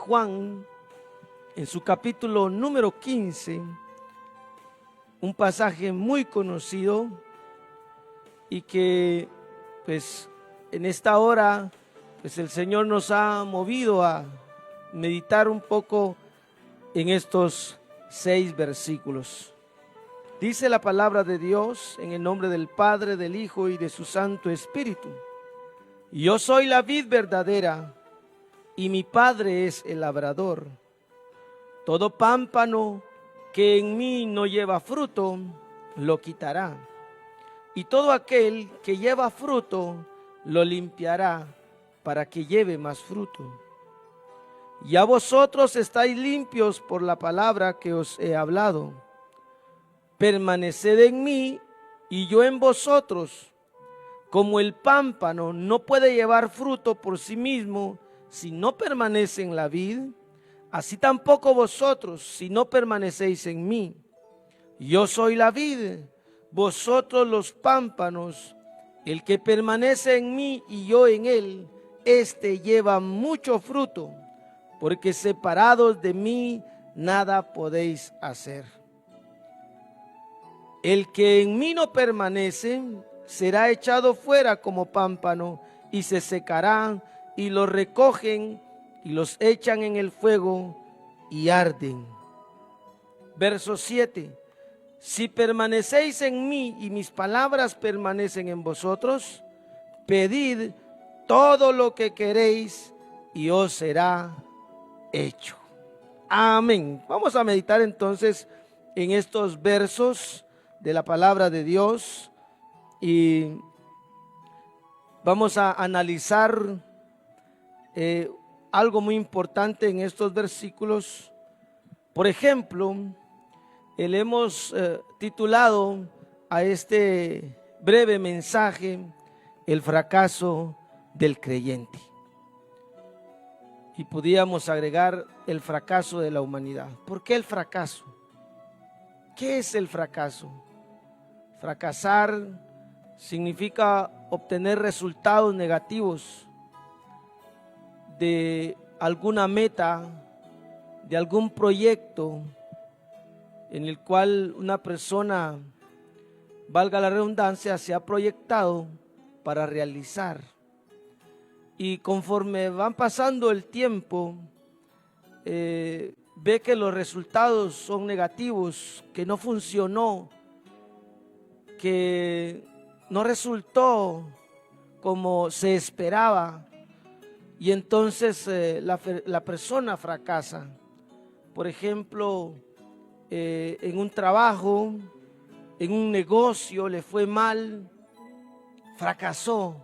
Juan, en su capítulo número 15, un pasaje muy conocido y que pues en esta hora pues el Señor nos ha movido a meditar un poco en estos 6 versículos. Dice la palabra de Dios en el nombre del Padre, del Hijo y de su Santo Espíritu. Yo soy la vid verdadera y mi Padre es el labrador. Todo pámpano que en mí no lleva fruto, lo quitará. Y todo aquel que lleva fruto, lo limpiará para que lleve más fruto. Ya vosotros estáis limpios por la palabra que os he hablado. Permaneced en mí y yo en vosotros. Como el pámpano no puede llevar fruto por sí mismo si no permanece en la vid, así tampoco vosotros si no permanecéis en mí. Yo soy la vid, vosotros los pámpanos. El que permanece en mí y yo en él, éste lleva mucho fruto, porque separados de mí nada podéis hacer. El que en mí no permanece será echado fuera como pámpano y se secará, y los recogen y los echan en el fuego y arden. Verso 7. Si permanecéis en mí y mis palabras permanecen en vosotros, pedid todo lo que queréis y os será hecho. Amén. Vamos a meditar entonces en estos versos de la palabra de Dios y vamos a analizar algo muy importante en estos versículos. Por ejemplo, le hemos titulado a este breve mensaje el fracaso del creyente. Y podríamos agregar el fracaso de la humanidad. ¿Por qué el fracaso? ¿Qué es el fracaso? Fracasar significa obtener resultados negativos de alguna meta, de algún proyecto en el cual una persona, valga la redundancia, se ha proyectado para realizar. Y conforme van pasando el tiempo, ve que los resultados son negativos, que no funcionó, que no resultó como se esperaba, y entonces la persona fracasa. Por ejemplo, en un trabajo, en un negocio le fue mal, fracasó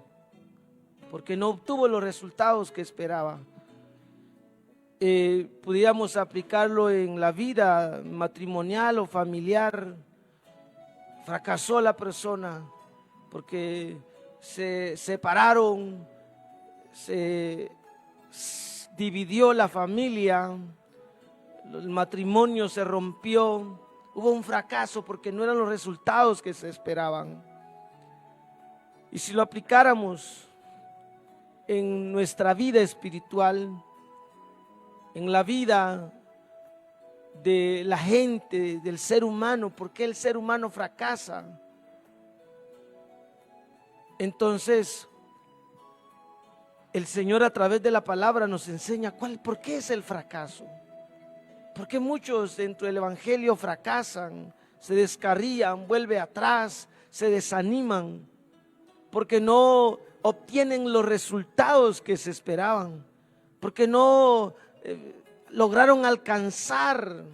porque no obtuvo los resultados que esperaba. Pudiéramos aplicarlo en la vida matrimonial o familiar. Fracasó la persona porque se separaron, se dividió la familia, el matrimonio se rompió, hubo un fracaso porque no eran los resultados que se esperaban. Y si lo aplicáramos en nuestra vida espiritual, en la vida de la gente, del ser humano, ¿por qué el ser humano fracasa? Entonces, el Señor a través de la palabra nos enseña por qué es el fracaso. ¿Por qué muchos dentro del evangelio fracasan, se descarrían, vuelven atrás, se desaniman? Porque no obtienen los resultados que se esperaban, porque no lograron alcanzar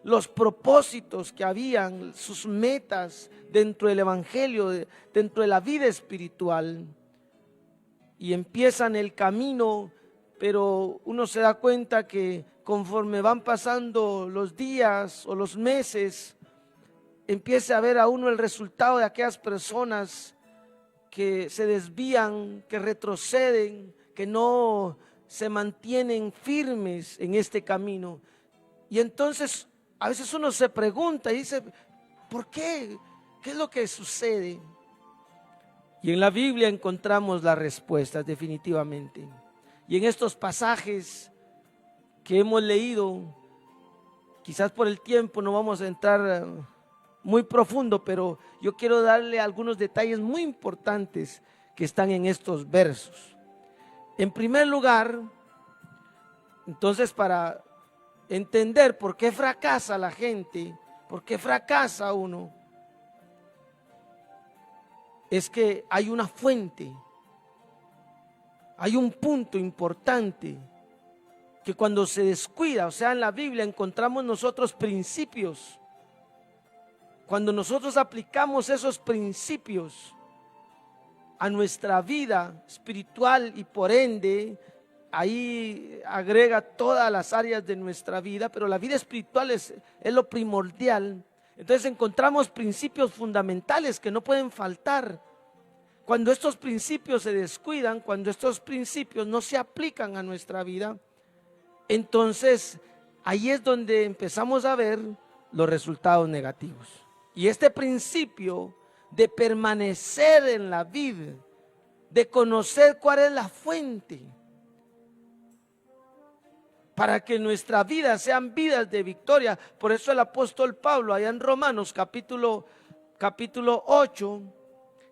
los propósitos que habían, sus metas dentro del evangelio, dentro de la vida espiritual. Y empiezan el camino, pero uno se da cuenta que conforme van pasando los días o los meses, empieza a ver a uno el resultado de aquellas personas que se desvían, que retroceden, que no se mantienen firmes en este camino. Y entonces a veces uno se pregunta y dice, ¿por qué? ¿Qué es lo que sucede? Y en la Biblia encontramos las respuestas definitivamente. Y en estos pasajes que hemos leído. Quizás por el tiempo no vamos a entrar muy profundo, pero yo quiero darle algunos detalles muy importantes que están en estos versos. En primer lugar, entonces, para entender por qué fracasa la gente, por qué fracasa uno, es que hay una fuente, hay un punto importante que cuando se descuida, o sea, en la Biblia encontramos nosotros principios. Cuando nosotros aplicamos esos principios a nuestra vida espiritual y por ende, ahí agrega todas las áreas de nuestra vida, pero la vida espiritual es lo primordial. Entonces encontramos principios fundamentales que no pueden faltar. Cuando estos principios se descuidan, cuando estos principios no se aplican a nuestra vida, entonces ahí es donde empezamos a ver los resultados negativos. Y este principio de permanecer en la vida, de conocer cuál es la fuente, para que nuestra vida sean vidas de victoria. Por eso el apóstol Pablo, allá en Romanos capítulo 8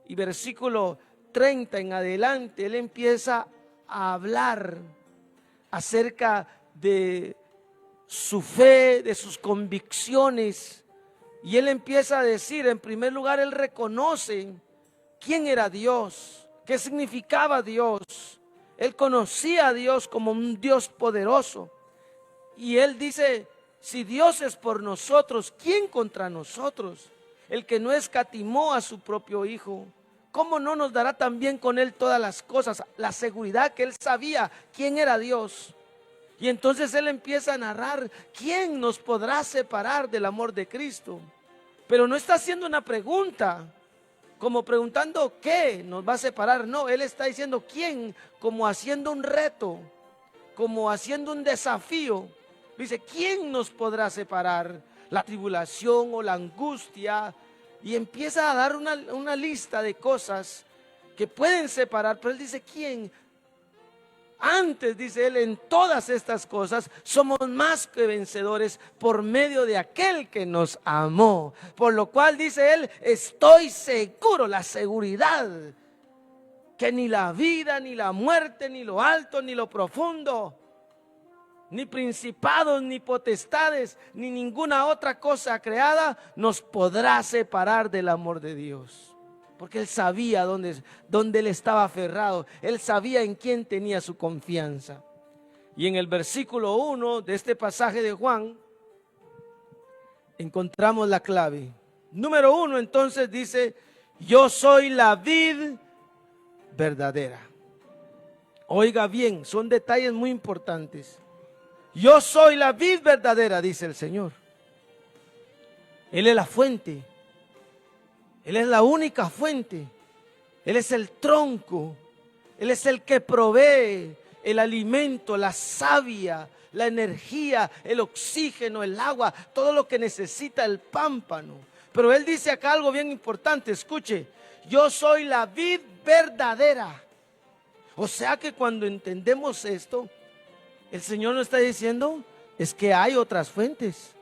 y versículo 30 en adelante, él empieza a hablar acerca de su fe, de sus convicciones. Y él empieza a decir, en primer lugar, él reconoce quién era Dios, qué significaba Dios. Él conocía a Dios como un Dios poderoso. Y él dice, si Dios es por nosotros, ¿quién contra nosotros? El que no escatimó a su propio Hijo, ¿cómo no nos dará también con él todas las cosas? La seguridad que él sabía quién era Dios. Y entonces él empieza a narrar, ¿quién nos podrá separar del amor de Cristo? Pero no está haciendo una pregunta, como preguntando ¿qué nos va a separar? No, él está diciendo ¿quién? Como haciendo un reto, como haciendo un desafío. Dice, ¿quién nos podrá separar? La tribulación o la angustia. Y empieza a dar una lista de cosas que pueden separar, pero él dice, ¿quién? Antes, dice él, en todas estas cosas somos más que vencedores por medio de aquel que nos amó. Por lo cual, dice él, estoy seguro, la seguridad, que ni la vida, ni la muerte, ni lo alto, ni lo profundo, ni principados, ni potestades, ni ninguna otra cosa creada nos podrá separar del amor de Dios. Porque él sabía dónde él estaba aferrado. Él sabía en quién tenía su confianza. Y en el versículo 1 de este pasaje de Juan, encontramos la clave. Número 1, entonces dice, yo soy la vid verdadera. Oiga bien, son detalles muy importantes. Yo soy la vid verdadera, dice el Señor. Él es la fuente. Él es la única fuente. Él es el tronco. Él es el que provee el alimento, la savia, la energía, el oxígeno, el agua, todo lo que necesita el pámpano. Pero él dice acá algo bien importante, escuche, yo soy la vid verdadera. O sea que cuando entendemos esto, el Señor nos está diciendo, es que hay otras fuentes,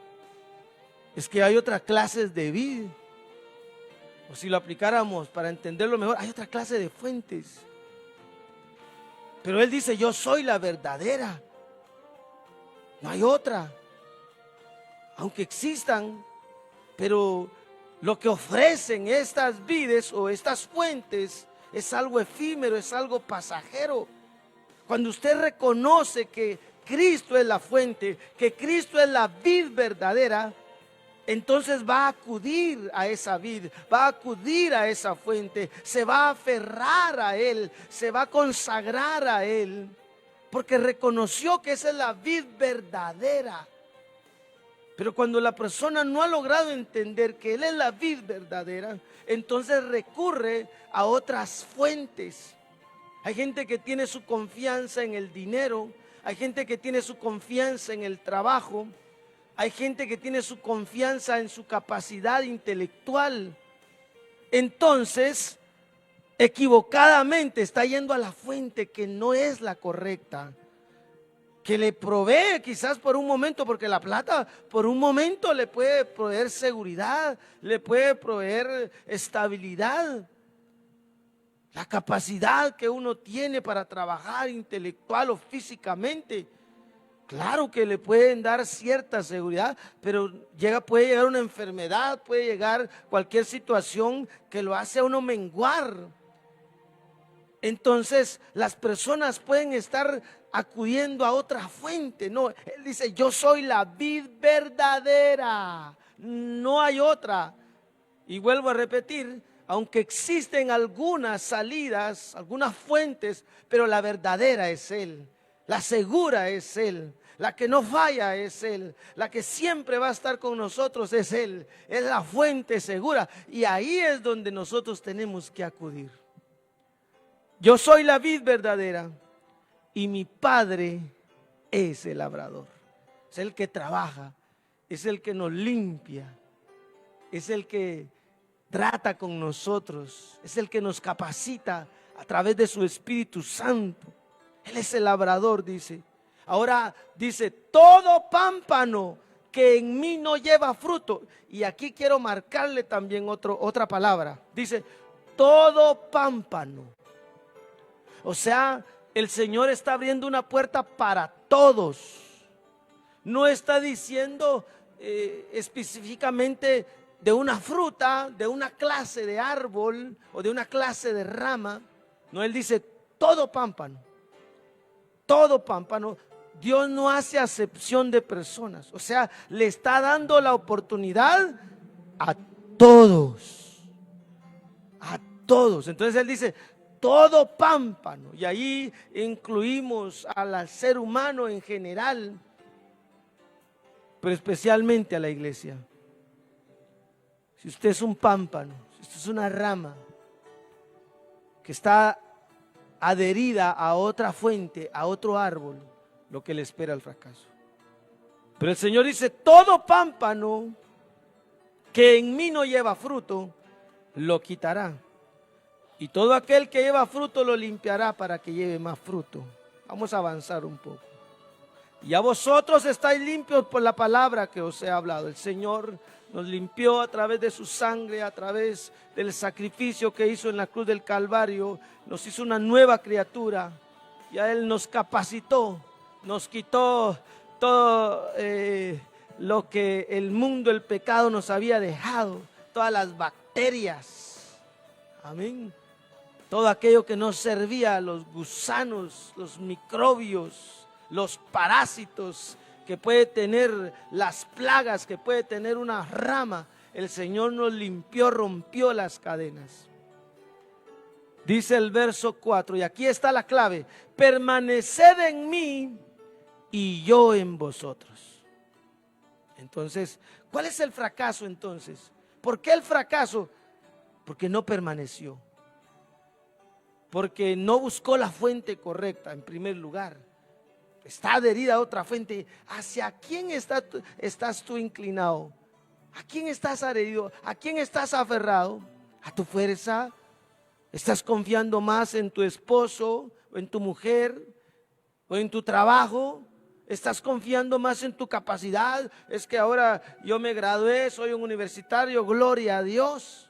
es que hay otras clases de vid. O si lo aplicáramos para entenderlo mejor, hay otra clase de fuentes. Pero él dice, yo soy la verdadera. No hay otra. Aunque existan, pero lo que ofrecen estas vides o estas fuentes es algo efímero, es algo pasajero. Cuando usted reconoce que Cristo es la fuente, que Cristo es la vid verdadera, entonces va a acudir a esa vid, va a acudir a esa fuente, se va a aferrar a Él, se va a consagrar a Él, porque reconoció que esa es la vid verdadera. Pero cuando la persona no ha logrado entender que Él es la vid verdadera, entonces recurre a otras fuentes. Hay gente que tiene su confianza en el dinero, hay gente que tiene su confianza en el trabajo, hay gente que tiene su confianza en su capacidad intelectual. Entonces, equivocadamente está yendo a la fuente que no es la correcta. que le provee quizás por un momento, porque la plata por un momento le puede proveer seguridad, le puede proveer estabilidad. La capacidad que uno tiene para trabajar intelectual o físicamente, claro que le pueden dar cierta seguridad, pero puede llegar una enfermedad, puede llegar cualquier situación que lo hace a uno menguar. Entonces las personas pueden estar acudiendo a otra fuente. No, él dice, yo soy la vid verdadera, no hay otra. Y vuelvo a repetir, aunque existen algunas salidas, algunas fuentes, pero la verdadera es Él, la segura es Él, la que no falla es Él, la que siempre va a estar con nosotros es Él, es la fuente segura. Y ahí es donde nosotros tenemos que acudir. Yo soy la vid verdadera y mi Padre es el labrador. Es el que trabaja, es el que nos limpia, es el que trata con nosotros, es el que nos capacita a través de su Espíritu Santo. Él es el labrador, dice. Ahora dice, todo pámpano que en mí no lleva fruto. Y aquí quiero marcarle también otra palabra. Dice, todo pámpano. O sea, el Señor está abriendo una puerta para todos. No está diciendo específicamente de una fruta, de una clase de árbol o de una clase de rama. No, Él dice todo pámpano. Todo pámpano. Dios no hace acepción de personas. O sea, le está dando la oportunidad a todos. A todos. Entonces Él dice todo pámpano, y ahí incluimos al ser humano en general, pero especialmente a la iglesia. Si usted es un pámpano, si usted es una rama que está adherida a otra fuente, a otro árbol, lo que le espera el fracaso. Pero el Señor dice, todo pámpano que en mí no lleva fruto, lo quitará. Y todo aquel que lleva fruto lo limpiará para que lleve más fruto. Vamos a avanzar un poco. Ya vosotros estáis limpios por la palabra que os he hablado. El Señor nos limpió a través de su sangre, a través del sacrificio que hizo en la cruz del Calvario. Nos hizo una nueva criatura. Ya Él nos capacitó, nos quitó todo lo que el mundo, el pecado nos había dejado. Todas las bacterias. Amén. Todo aquello que no servía, los gusanos, los microbios, los parásitos que puede tener, las plagas que puede tener una rama, el Señor nos limpió, rompió las cadenas. Dice el verso 4, y aquí está la clave: permaneced en mí y yo en vosotros. Entonces, ¿cuál es el fracaso entonces? ¿Por qué el fracaso? Porque no permaneció. Porque no buscó la fuente correcta en primer lugar. Está adherida a otra fuente. ¿Hacia quién estás tú inclinado? ¿A quién estás adherido? ¿A quién estás aferrado? ¿A tu fuerza? ¿Estás confiando más en tu esposo o en tu mujer o en tu trabajo? ¿Estás confiando más en tu capacidad? Es que ahora yo me gradué, soy un universitario, gloria a Dios.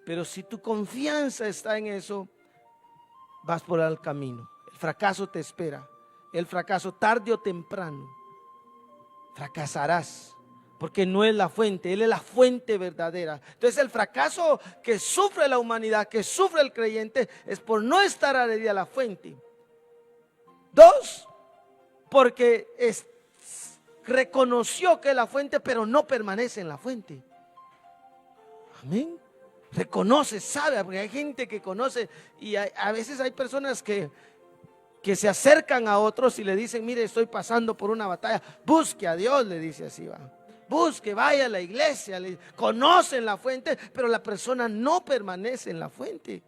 Pero si tu confianza está en eso, vas por el camino. El fracaso te espera. El fracaso tarde o temprano. Fracasarás. Porque no es la fuente, Él es la fuente verdadera. Entonces el fracaso que sufre la humanidad, que sufre el creyente, es por no estar adherida a la fuente. 2, porque reconoció que es la fuente, pero no permanece en la fuente. Amén. Reconoce, sabe, porque hay gente que conoce y a veces hay personas que se acercan a otros y le dicen, mire, estoy pasando por una batalla, busque a Dios, le dice así, va. Busque, vaya a la iglesia, conocen la fuente, pero la persona no permanece en la fuente.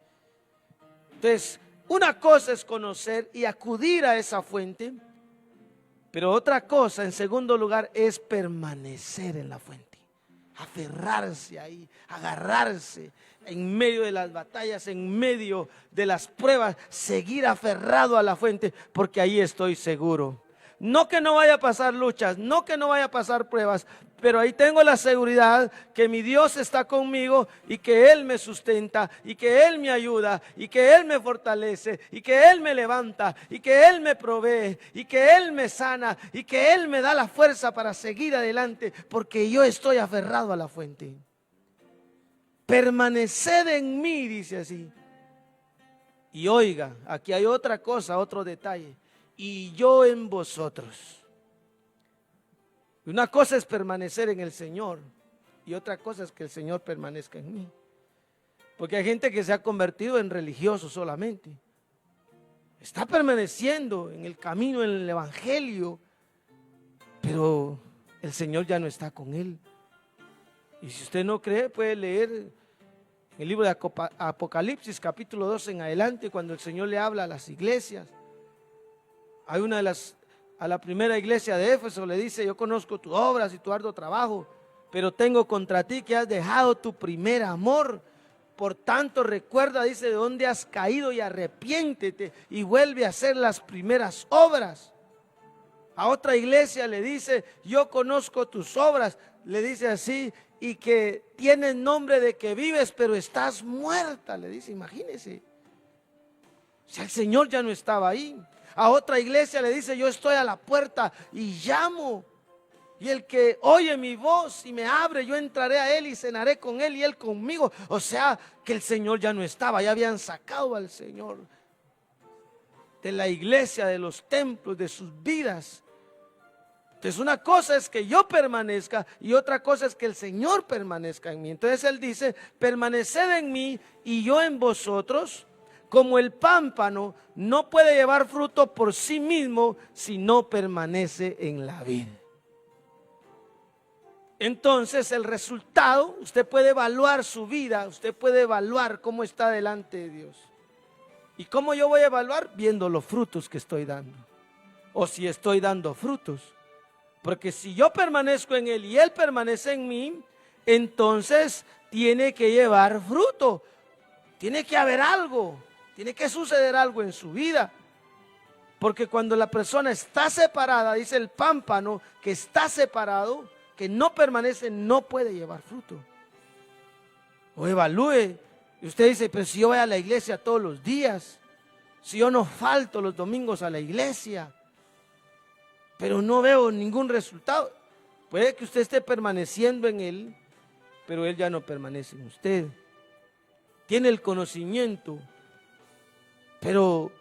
Entonces, una cosa es conocer y acudir a esa fuente, pero otra cosa, en segundo lugar, es permanecer en la fuente. Aferrarse ahí, agarrarse en medio de las batallas, en medio de las pruebas, seguir aferrado a la fuente, porque ahí estoy seguro. No que no vaya a pasar luchas, no que no vaya a pasar pruebas, pero ahí tengo la seguridad que mi Dios está conmigo y que Él me sustenta y que Él me ayuda y que Él me fortalece y que Él me levanta y que Él me provee y que Él me sana y que Él me da la fuerza para seguir adelante, porque yo estoy aferrado a la fuente. Permaneced en mí, dice así. Y oiga, aquí hay otra cosa, otro detalle. Y yo en vosotros. Una cosa es permanecer en el Señor y otra cosa es que el Señor permanezca en mí. Porque hay gente que se ha convertido en religioso solamente. Está permaneciendo en el camino, en el evangelio, pero el Señor ya no está con él. Y si usted no cree, puede leer el libro de Apocalipsis, capítulo 2 en adelante, cuando el Señor le habla a las iglesias. Hay a la primera iglesia de Éfeso le dice: yo conozco tus obras y tu arduo trabajo, pero tengo contra ti que has dejado tu primer amor. Por tanto, recuerda, dice, de dónde has caído y arrepiéntete y vuelve a hacer las primeras obras. A otra iglesia le dice: yo conozco tus obras, le dice así, y que tienes nombre de que vives, pero estás muerta, le dice. Imagínese. O sea, el Señor ya no estaba ahí. A otra iglesia le dice: yo estoy a la puerta y llamo, y el que oye mi voz y me abre, yo entraré a él y cenaré con él y él conmigo. O sea, que el Señor ya no estaba, ya habían sacado al Señor de la iglesia, de los templos, de sus vidas. Entonces una cosa es que yo permanezca y otra cosa es que el Señor permanezca en mí. Entonces Él dice: permaneced en mí y yo en vosotros. Como el pámpano no puede llevar fruto por sí mismo si no permanece en la vid. Entonces el resultado, usted puede evaluar su vida, usted puede evaluar cómo está delante de Dios. ¿Y cómo yo voy a evaluar? Viendo los frutos que estoy dando, o si estoy dando frutos. Porque si yo permanezco en Él y Él permanece en mí, entonces tiene que llevar fruto, tiene que haber algo. Tiene que suceder algo en su vida. Porque cuando la persona está separada, dice el pámpano, que está separado, que no permanece, no puede llevar fruto. O evalúe. Y usted dice: pero si yo voy a la iglesia todos los días, si yo no falto los domingos a la iglesia, pero no veo ningún resultado. Puede que usted esté permaneciendo en Él, pero Él ya no permanece en usted. Tiene el conocimiento, pero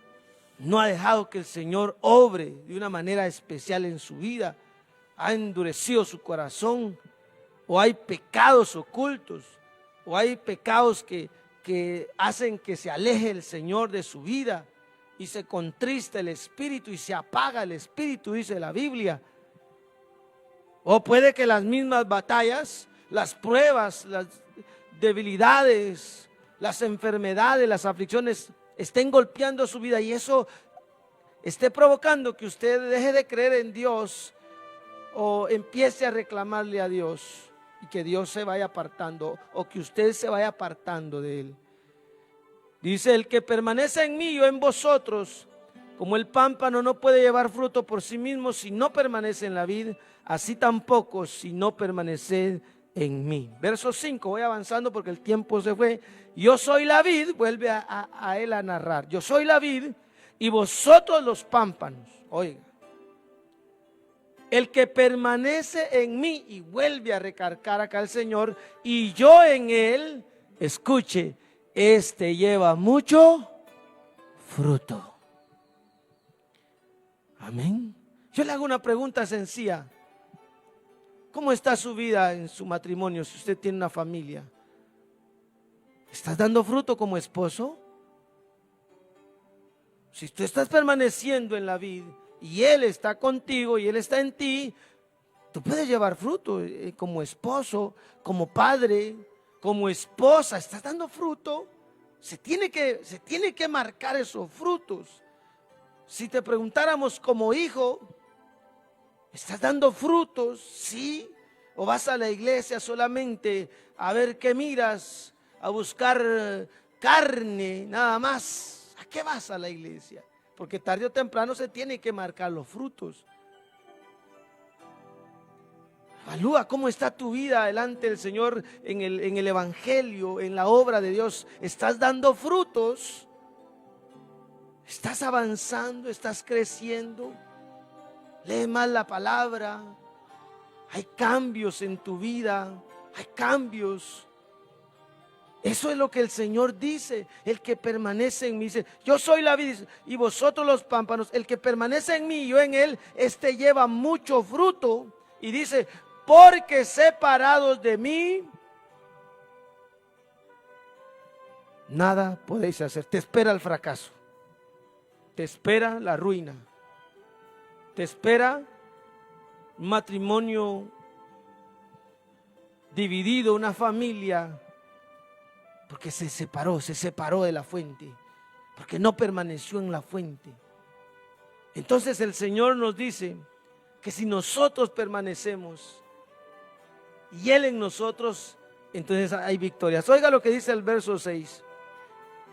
no ha dejado que el Señor obre de una manera especial en su vida. Ha endurecido su corazón, o hay pecados ocultos, o hay pecados que hacen que se aleje el Señor de su vida y se contrista el espíritu y se apaga el espíritu, dice la Biblia. O puede que las mismas batallas, las pruebas, las debilidades, las enfermedades, las aflicciones estén golpeando su vida y eso esté provocando que usted deje de creer en Dios o empiece a reclamarle a Dios y que Dios se vaya apartando o que usted se vaya apartando de Él. Dice: el que permanece en mí, yo en vosotros, como el pámpano no puede llevar fruto por sí mismo si no permanece en la vid, así tampoco si no permaneced en mí. Verso 5, voy avanzando porque el tiempo se fue. Yo soy la vid, vuelve a él a narrar. Yo soy la vid y vosotros los pámpanos. Oiga, el que permanece en mí, y vuelve a recargar acá el Señor, y yo en él, escuche, este lleva mucho fruto. Amén. Yo le hago una pregunta sencilla. ¿Cómo está su vida en su matrimonio si usted tiene una familia? ¿Estás dando fruto como esposo? Si tú estás permaneciendo en la vid y Él está contigo y Él está en ti, tú puedes llevar fruto como esposo, como padre, como esposa. Estás dando fruto. Se tiene que marcar esos frutos. Si te preguntáramos como hijo, ¿estás dando frutos? Sí. ¿O vas a la iglesia solamente a ver qué miras, a buscar carne nada más? ¿A qué vas a la iglesia? Porque tarde o temprano se tienen que marcar los frutos. Evalúa cómo está tu vida delante del Señor en el Evangelio, en la obra de Dios. ¿Estás dando frutos? ¿Estás avanzando? ¿Estás creciendo? Lee más la palabra. Hay cambios en tu vida. Hay cambios. Eso es lo que el Señor dice. El que permanece en mí, dice, yo soy la vid y vosotros los pámpanos. El que permanece en mí y yo en él, este lleva mucho fruto. Y dice, porque separados de mí, nada podéis hacer. Te espera el fracaso. Te espera la ruina. Te espera un matrimonio dividido, una familia, porque se separó de la fuente, porque no permaneció en la fuente. Entonces el Señor nos dice que si nosotros permanecemos y Él en nosotros, entonces hay victorias. Oiga lo que dice el verso 6.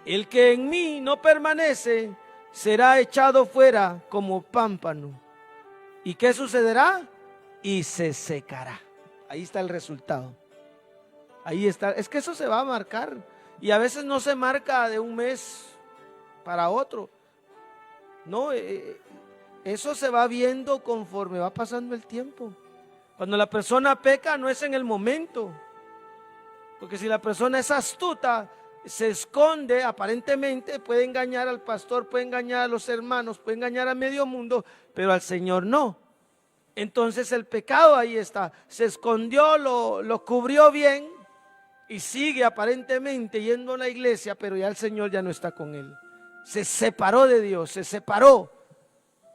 El que en mí no permanece será echado fuera como pámpano. ¿Y qué sucederá? Y se secará. Ahí está el resultado. Ahí está. Es que eso se va a marcar. Y a veces no se marca de un mes para otro. No, eso se va viendo conforme va pasando el tiempo. Cuando la persona peca no es en el momento. Porque si la persona es astuta, se esconde, aparentemente puede engañar al pastor, puede engañar a los hermanos, puede engañar a medio mundo, pero al Señor no. Entonces el pecado ahí está, se escondió, lo cubrió bien y sigue aparentemente yendo a la iglesia, pero ya el Señor ya no está con él. Se separó de Dios, se separó.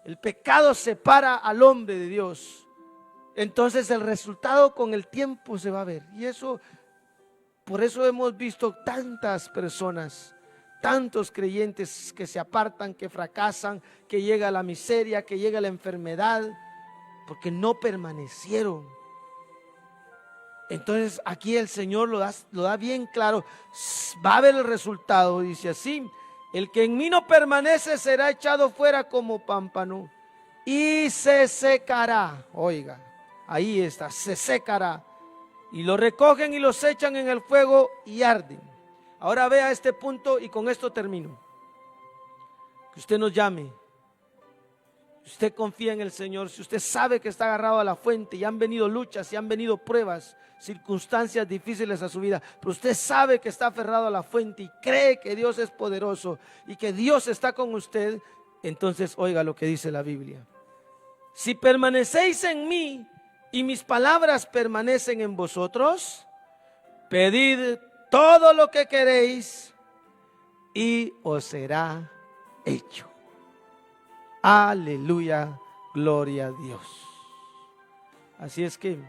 El pecado separa al hombre de Dios. Entonces el resultado con el tiempo se va a ver. Y eso, por eso hemos visto tantas personas, tantos creyentes que se apartan, que fracasan, que llega la miseria, que llega la enfermedad, porque no permanecieron. Entonces aquí el Señor lo da bien claro. Va a haber el resultado, dice así: el que en mí no permanece será echado fuera como pámpano y se secará. Oiga, ahí está, se secará. Y lo recogen y los echan en el fuego y arden. Ahora vea este punto y con esto termino. Que usted nos llame. Si usted confía en el Señor, si usted sabe que está agarrado a la fuente y han venido luchas y han venido pruebas, circunstancias difíciles a su vida, pero usted sabe que está aferrado a la fuente y cree que Dios es poderoso y que Dios está con usted, entonces oiga lo que dice la Biblia. Si permanecéis en mí y mis palabras permanecen en vosotros, pedid todo lo que queréis y os será hecho. Aleluya, gloria a Dios. Así es que